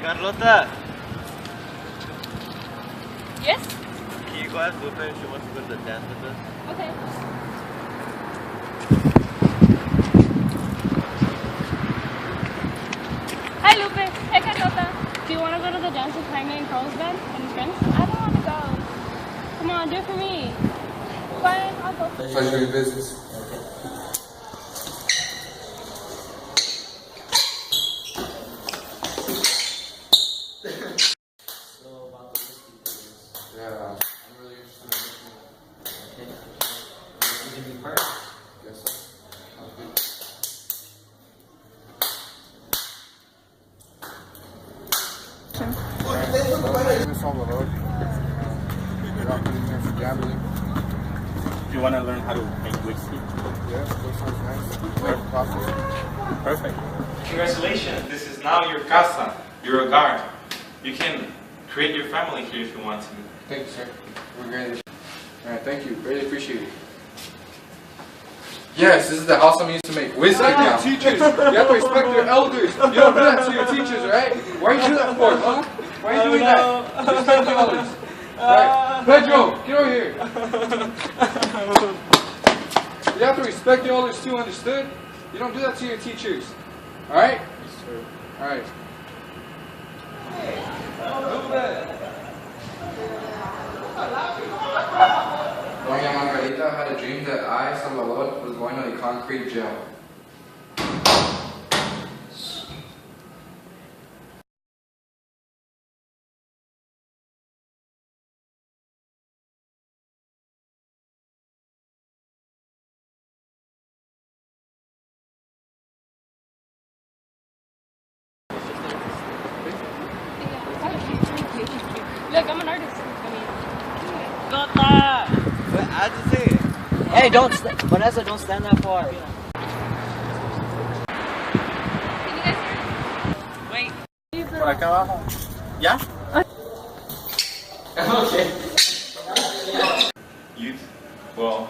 Carlota! Yes? Can you go ask Lupe if she wants to go to the dance with us? Okay. Hi, Lupe. Hey, Carlota. Do you want to go to the dance with Jaime and Carl's band and his friends? I don't want to go. Come on, do it for me. Fine, I'll go. Pleasure doing business. Yeah, I'm really interested in listening. Okay. You can be part? Yes, sir. Sounds good. This on the road. We're not putting here for gambling. You want to learn how to make whiskey? Yeah, that sounds nice. Very profitable. Perfect. Congratulations, this is now your casa. You're a guard. You can create your family here if you want to. Thank you, sir. We're great. Alright, thank you. Really appreciate it. Yes, this is the house I'm used to make whiskey now. Teachers, you have to respect your elders. You don't do that to your teachers, right? Why are you doing that for, huh? Why are you doing that? Respect the elders. Alright, Pedro, get over here. You have to respect the elders too, understood? You don't do that to your teachers. Alright? Yes, sir. Alright. Doña Margarita had a dream that I, Salvador, was going to a concrete jail. Look, I'm an artist. I just say it. Hey, don't, Vanessa, don't stand that far. Can you guys hear me? Wait. Por acá abajo. ¿Ya? Okay. You, well,